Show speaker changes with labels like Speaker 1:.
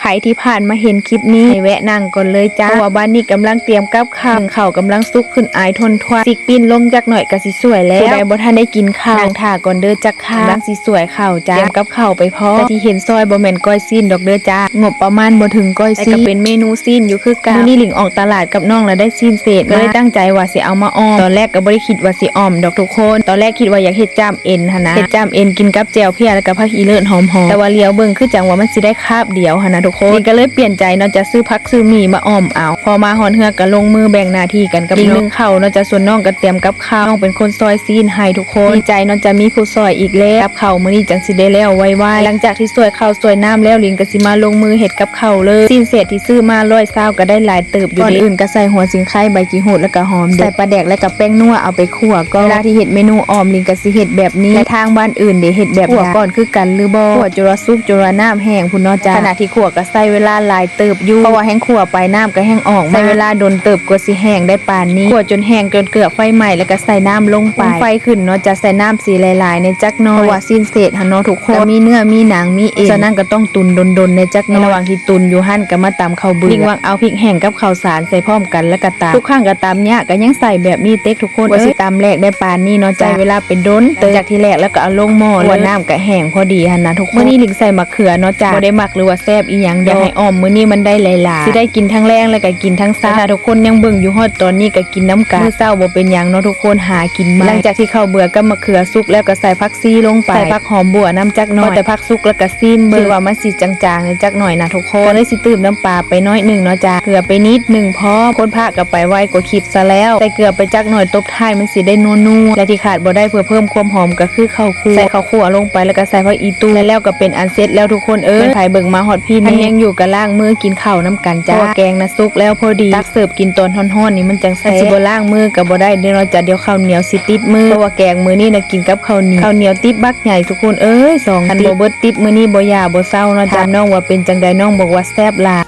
Speaker 1: ไผที่ผ่านมาเห็นคลิปนี้แวะนั่งก่อนเลยจ้าเพราะว่าบ้านนี้กำลังเตรียมกับข้าวกำลังสุกขึ้นอายทนทวนสิกปิ้นลงจักหน่อยก็สิสวยแล้วผู้ใดบ่ทันได้กินข้าวนั่งท่าก่อนเด้อจักข้าวกำลังสิสวยข้าวจ้าเตรียมกับข้าวไปพอแต่ที่เห็นซอยบ่แม่นก้อยซีนดอกเด้อจ้างบประมาณบ่ถึงก้อยซีนแต่ก็เป็นเมนูซีนอยู่คือกันมื้อนี้หลิงออกตลาดกับน้องแล้วได้ซีนเศษก็เลยตั้งใจว่าสิเอามาอ้อมตอนแรกก็บ่ได้คิดว่าสิอ้อมดอกทุกคนตอนแรกคิดว่าอยากเฮ็ดจ้ามเอ็นหั่นนะเฮ็ดจ้ามเอ็นกินกับแจ่วเพียแล้วก็ผักอีเลิศหอมๆแต่ว่าเลียวเบิ่งคือจังว่ามันสิได้คาบเดียวหั่นนะทุกคนนี่ก็เลยเปลี่ยนใจเนาะจะซื้อผักซื้อหมี่มาอ้อมเอาพอมาฮอนเฮือก็ลงมือแบ่งหน้าที่กันกับอีกนึงข้าวเนาะจะส่วนน้องก็เตรียมกับข้าวน้องเป็นคนซอยซีนให้ทุกคนดีใจเนาะจะมีผู้ซอยอีกแล้วกับข้าวมื้อนี้จังสิได้แล้วไวๆหลังจากที่ซอยข้าวซอยน้ำแล้วลิงก็สิมาลงมือเฮ็ดกับข้าวเลยซีนเศษที่ซื้อมา120ก็ได้หลายเติบอยู่ก่อนอื่นก็ใส่หัวสิงไข่ใบกี่โหดแล้วก็หอมใส่ปลาแดกแล้วก็แป้งนัวเอาไปคั่วก็เวลาที่เฮ็ดเมนูออมลิงก็สิเฮ็ดแบบนี้และทางบ้านอื่นเด้เฮ็ดแบบคั่วก่อนคือกันหรือบ่คั่วจนว่าสุกจนว่าน้ำแห้งพุ่นเนาะจ้าขณะที่คั่วก็ใส่เวลาหลายเติบอยู่เพราะว่าแห้งคั่วไปน้ำก็แห้งออกใส่เวลาดนเติบกว่าสิแห้งได้ปานนี้คั่วจนแห้งจนเกลือไฟใหม่แล้วก็ใส่น้ำลงไปไฟขึ้นเนาะจะใส่น้ำสีหลายๆในจักหน่อยเพราะว่าสิ้นเศษหั่นเนาะทุกคนมีเนื้อมีหนังมีเอ็นฉะนั้นก็ต้องตุนดนๆในจักหน่อยระหว่างที่ตุนอยู่หั่นก็มาตำข้าวเบื่อลิงวางเอาพริกแห้งกับข้าวสารใส่พร้อมกันแล้วก็ตำทุกครั้งก็ตำยากก็ยังใส่แบบนี้เต็กทุกคนว่าสิตำแรกได้ปานนี้เนาะจ้าเวลาเป็นดนจากที่แรกแล้วก็เอาลงหม้อแล้วน้ำก็แห้งพอดีหั่นนะทุกคนมื้อนี้ลิงใส่มะเขือเนาะจ้าบ่ได้หมักหรือว่าแซ่บอีหยังอยากให้อ้อมมื้อนี้มันได้หลายๆสิได้กินทั้งแรงแล้วก็กินทั้งซ่าถ้าทุกคนยังเบิ่งอยู่ฮอดตอนนี้ก็กินน้ำกันมื้อเช้าบ่เป็นหยังเนาะทุกคนหากินมาหลังจากที่ข้าวเบื่อกับมะเขือสุกแล้วก็ใส่ผักซีลงไปใส่ผักหอมบัวน้ำจักหน่อยแต่ผักสุกแล้วก็ซีมเบิ่งว่ามันสิจางๆในจักหน่อยนะทุกคนก็เลยสิตื้มน้ำปลาไปน้อยนึงเนาะจ้าเกลือไปนิดนึงพอคนพาก็ไปไวกว่าคลิปซะแล้วใส่เกลือไปจักหน่อยตบท้ายมันสิได้นัวๆและที่ขาดบ่ได้เพื่อเพิ่มความหอมก็คือข้าวคั่วใส่ข้าวคั่วลงไปแล้วก็ใส่ผักอีตูแล้วก็เป็นอันเสร็จแล้วทุกคนไผเบิ่งมาฮอดพี่นี่ยังอยู่กับล้างมือกินข้าวน้ำกันจ้าแกงนะสุกแล้วพอดีตักเสิร์ฟกินตอนฮ้อนๆนี่มันจังแซ่บสิบ่ล้างมือก็บ่ได้เดี๋ยวเราจะเดี๋ยวข้าวเหนียวสิติดมือเพราะว่าแกงมื้อนี้น่ะกินกับข้าวเหนียวติบบักใหญ่ทุกคน2คันบ่เบิดติบมื้อนี้บ่ยาบ่เศร้าเนาะจ้าน้องว่าเป็นจังใดน้องบอกว่าแซ่บหลาย